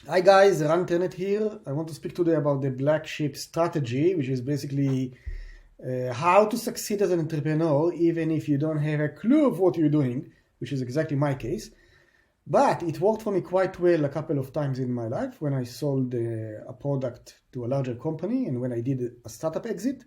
Hi guys, Ran Internet here. I want to speak today about the black sheep strategy, which is basically how to succeed as an entrepreneur even if you don't have a clue of what you're doing, which is exactly my case. But it worked for me quite well a couple of times in my life when I sold a product to a larger company and when I did a startup exit.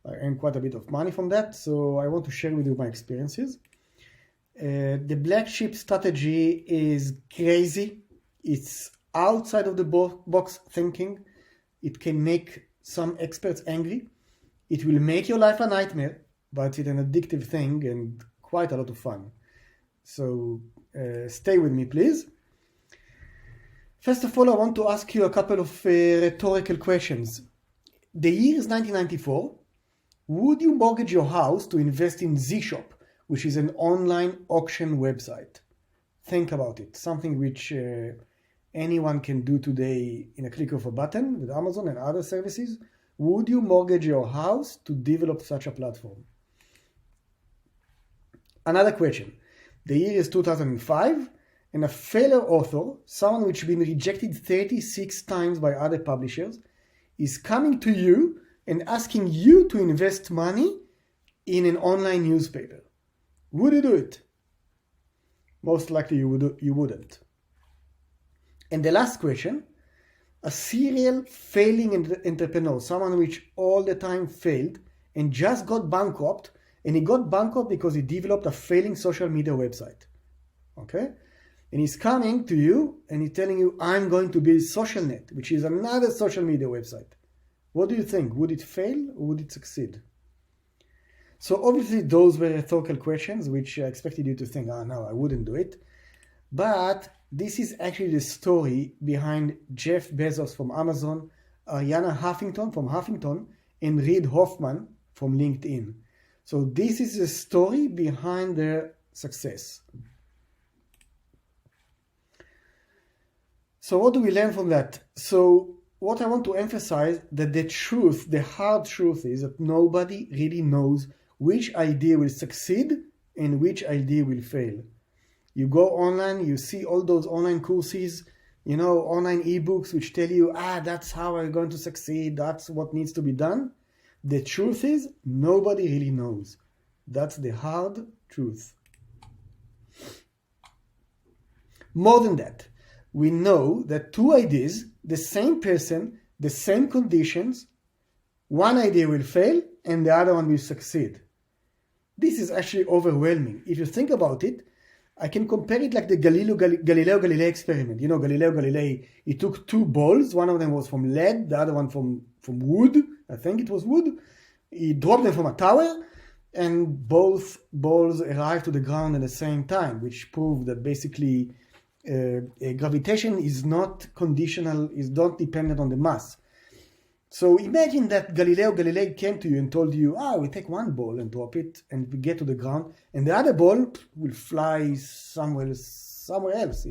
I earned quite a bit of money from that, so I want to share with you my experiences. The black sheep strategy is crazy. It's outside of the box thinking. It can make some experts angry. It will make your life a nightmare, but it's an addictive thing and quite a lot of fun. So stay with me, please. First of all, I want to ask you a couple of rhetorical questions. The year is 1994. Would you mortgage your house to invest in Zshop, which is an online auction website? Think about it. Something which anyone can do today in a click of a button with Amazon and other services. Would you mortgage your house to develop such a platform? Another question. The year is 2005, and a failure author, someone which has been rejected 36 times by other publishers, is coming to you and asking you to invest money in an online newspaper. Would you do it? Most likely you wouldn't. And the last question, a serial failing entrepreneur, someone which all the time failed and just got bankrupt, and he got bankrupt because he developed a failing social media website. Okay? And he's coming to you and he's telling you, I'm going to build SocialNet, which is another social media website. What do you think? Would it fail or would it succeed? So obviously those were rhetorical questions which I expected you to think, no, I wouldn't do it. But this is actually the story behind Jeff Bezos from Amazon, Arianna Huffington from Huffington, and Reid Hoffman from LinkedIn. So this is the story behind their success. So what do we learn from that? So what I want to emphasize that the truth, the hard truth is that nobody really knows which idea will succeed and which idea will fail. You go online, you see all those online courses, online ebooks which tell you, that's how I'm going to succeed, that's what needs to be done. The truth is, nobody really knows. That's the hard truth. More than that, we know that two ideas, the same person, the same conditions, one idea will fail and the other one will succeed. This is actually overwhelming. If you think about it, I can compare it like the Galileo Galilei experiment. Galileo Galilei, he took two balls. One of them was from lead, the other one from wood. I think it was wood. He dropped them from a tower, and both balls arrived to the ground at the same time, which proved that basically gravitation is not conditional, is not dependent on the mass. So imagine that Galileo Galilei came to you and told you, we take one ball and drop it and we get to the ground, and the other ball will fly somewhere else,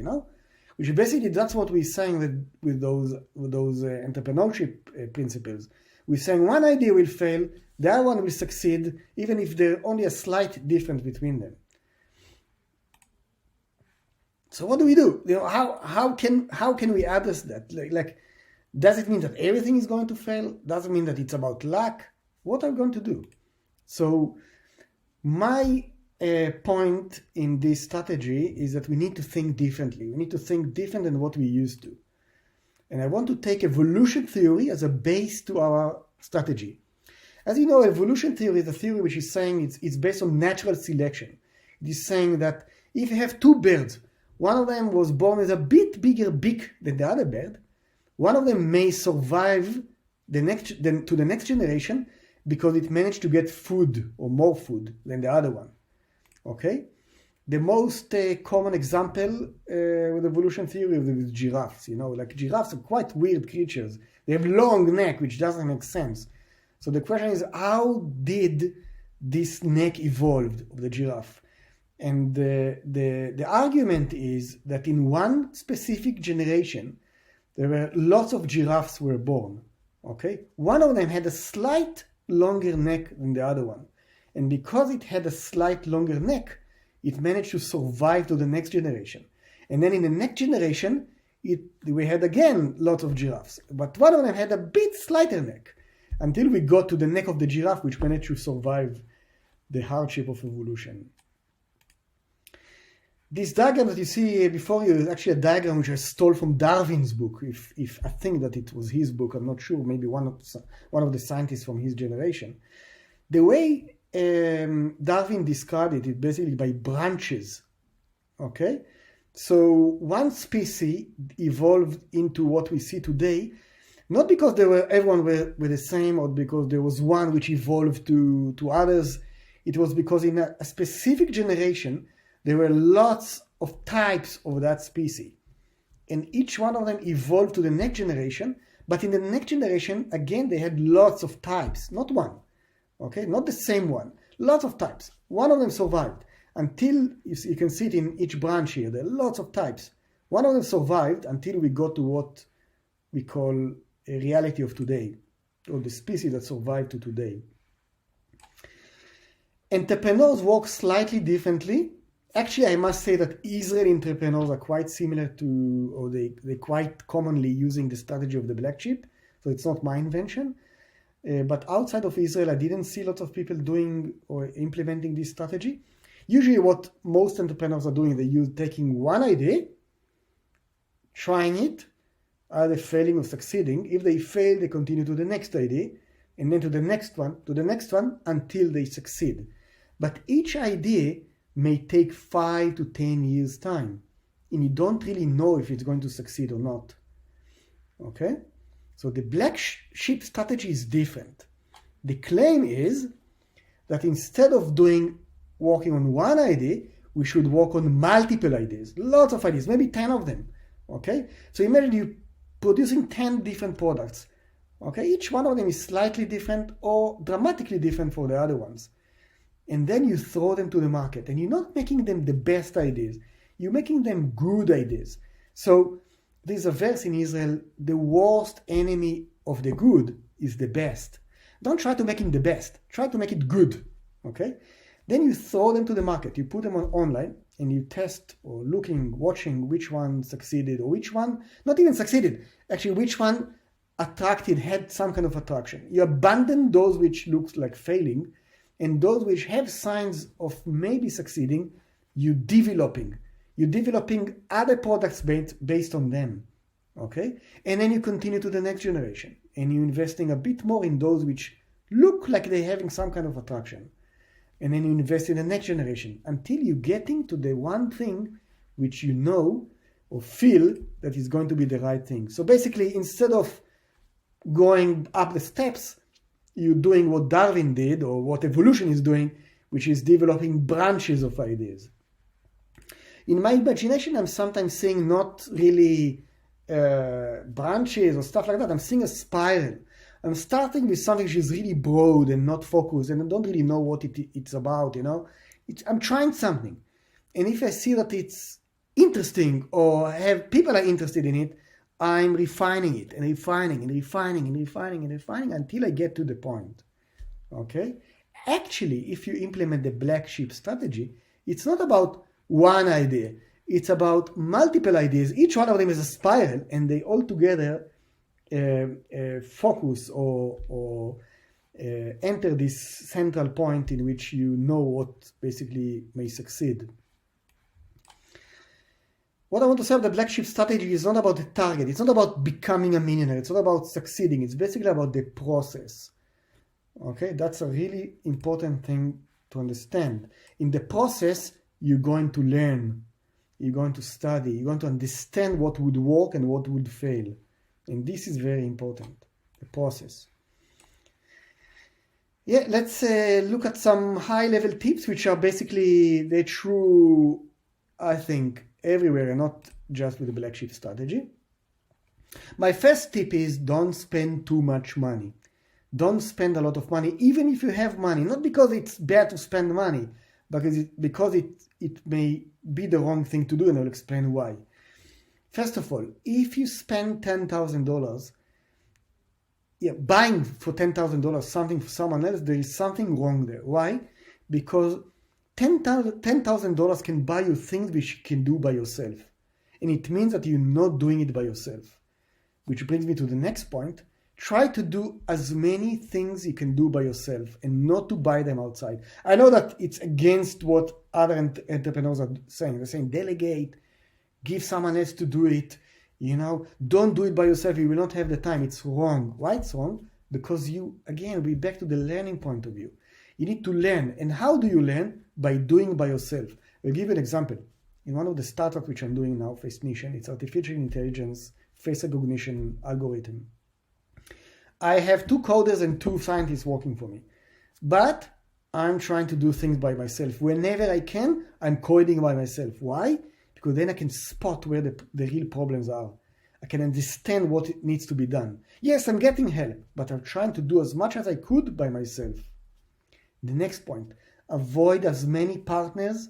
Which basically that's what we're saying with those entrepreneurship principles. We're saying one idea will fail, the other one will succeed, even if there's only a slight difference between them. So what do we do? How can we address that? Like does it mean that everything is going to fail? Does it mean that it's about luck? What are we going to do? So my point in this strategy is that we need to think differently. We need to think different than what we used to. And I want to take evolution theory as a base to our strategy. As you know, evolution theory is a theory which is saying it's based on natural selection. It is saying that if you have two birds, one of them was born with a bit bigger beak than the other bird, one of them may survive to the next generation because it managed to get food or more food than the other one. Okay? The most common example with evolution theory is with giraffes. Giraffes are quite weird creatures. They have long neck, which doesn't make sense. So the question is, how did this neck evolve of the giraffe? And the argument is that in one specific generation, there were lots of giraffes were born. Okay? One of them had a slight longer neck than the other one. And because it had a slight longer neck, it managed to survive to the next generation. And then in the next generation, we had again lots of giraffes, but one of them had a bit slighter neck until we got to the neck of the giraffe, which managed to survive the hardship of evolution. This diagram that you see before you is actually a diagram which I stole from Darwin's book. If I think that it was his book, I'm not sure. Maybe one of the scientists from his generation. The way Darwin described it is basically by branches. Okay, so one species evolved into what we see today, not because everyone were the same, or because there was one which evolved to others. It was because in a specific generation there were lots of types of that species, and each one of them evolved to the next generation. But in the next generation, again, they had lots of types, not one, okay, not the same one, lots of types. One of them survived until, you can see it in each branch here, there are lots of types. One of them survived until we got to what we call a reality of today, or the species that survived to today. Entrepreneurs work slightly differently. Actually, I must say that Israeli entrepreneurs are quite similar to, or they quite commonly using the strategy of the black sheep. So it's not my invention. But outside of Israel, I didn't see lots of people doing or implementing this strategy. Usually what most entrepreneurs are doing, they're taking one idea, trying it, either failing or succeeding. If they fail, they continue to the next idea, and then to the next one, until they succeed. But each idea may take 5 to 10 years time, and you don't really know if it's going to succeed or not. Okay? So the black sheep strategy is different. The claim is that instead of working on one idea, we should work on multiple ideas, lots of ideas, maybe 10 of them. Okay? So imagine you producing 10 different products. Okay? Each one of them is slightly different or dramatically different for the other ones. And then you throw them to the market, and you're not making them the best ideas. You're making them good ideas. So there's a verse in Israel, the worst enemy of the good is the best. Don't try to make it the best. Try to make it good. Okay? Then you throw them to the market. You put them online, and you test or watching which one succeeded, or which one not even succeeded. Actually, which one had some kind of attraction. You abandon those which looks like failing, and those which have signs of maybe succeeding, you're developing other products based on them, okay? And then you continue to the next generation, and you're investing a bit more in those which look like they're having some kind of attraction. And then you invest in the next generation until you're getting to the one thing which you know or feel that is going to be the right thing. So basically, instead of going up the steps, you're doing what Darwin did, or what evolution is doing, which is developing branches of ideas. In my imagination, I'm sometimes seeing not really branches or stuff like that. I'm seeing a spiral. I'm starting with something which is really broad and not focused, and I don't really know what it's about, you know. I'm trying something. And if I see that it's interesting, or people are interested in it, I'm refining it and refining until I get to the point. Okay? Actually, if you implement the black sheep strategy, it's not about one idea. It's about multiple ideas. Each one of them is a spiral, and they all together focus or enter this central point in which you know what basically may succeed. What I want to say about the black sheep strategy is not about the target. It's not about becoming a millionaire. It's not about succeeding. It's basically about the process. Okay, that's a really important thing to understand. In the process, you're going to learn. You're going to study. You're going to understand what would work and what would fail. And this is very important, the process. Yeah, let's look at some high-level tips, which are basically the true, I think, everywhere, and not just with the black sheep strategy. My first tip is don't spend too much money. Don't spend a lot of money, even if you have money. Not because it's bad to spend money, but because it may be the wrong thing to do, and I'll explain why. First of all, if you spend $10,000, buying for $10,000 something for someone else, there is something wrong there. Why? Because $10,000 can buy you things which you can do by yourself. and it means that you're not doing it by yourself. Which brings me to the next point. Try to do as many things you can do by yourself and not to buy them outside. I know that it's against what other entrepreneurs are saying. They're saying delegate, give someone else to do it. Don't do it by yourself. You will not have the time. It's wrong. Why it's wrong? Because we're back to the learning point of view. You need to learn. And how do you learn? By doing by yourself. I'll give you an example. In one of the startups which I'm doing now, FaceNation, it's artificial intelligence, face recognition algorithm. I have 2 coders and 2 scientists working for me. But I'm trying to do things by myself. Whenever I can, I'm coding by myself. Why? Because then I can spot where the real problems are. I can understand what needs to be done. Yes, I'm getting help, but I'm trying to do as much as I could by myself. The next point, avoid partners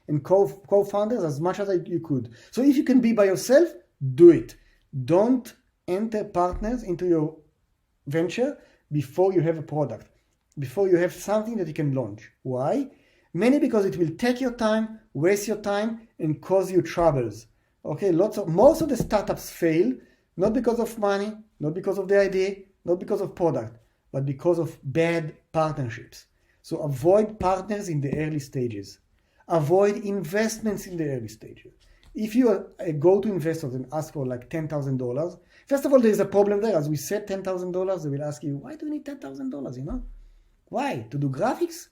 and co-founders as much as you could. So if you can be by yourself, do it. Don't enter partners into your venture before you have a product, before you have something that you can launch. Why? Mainly because it will take your time, waste your time, and cause you troubles. Okay, most of the startups fail, not because of money, not because of the idea, not because of product, but because of bad partnerships. So avoid partners in the early stages. Avoid investments in the early stages. If you go to investors and ask for like $10,000, first of all, there's a problem there. As we said, $10,000, they will ask you, why do you need $10,000, Why? To do graphics?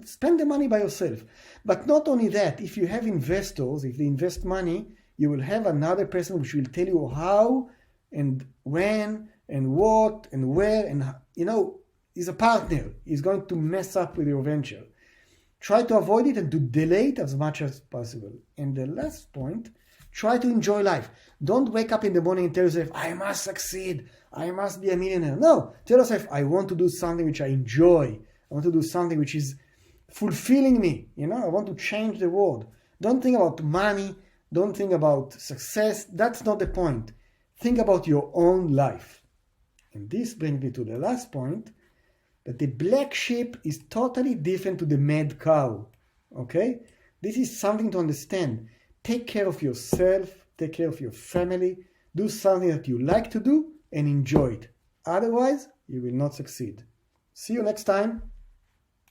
Spend the money by yourself. But not only that, if you have investors, if they invest money, you will have another person which will tell you how and when and what and where, and he's a partner. He's going to mess up with your venture. Try to avoid it and to delay it as much as possible. And the last point, try to enjoy life. Don't wake up in the morning and tell yourself, I must succeed. I must be a millionaire. No, tell yourself, I want to do something which I enjoy. I want to do something which is fulfilling me. I want to change the world. Don't think about money. Don't think about success. That's not the point. Think about your own life. And this brings me to the last point, that the black sheep is totally different to the mad cow. Okay? This is something to understand. Take care of yourself. Take care of your family. Do something that you like to do and enjoy it. Otherwise, you will not succeed. See you next time.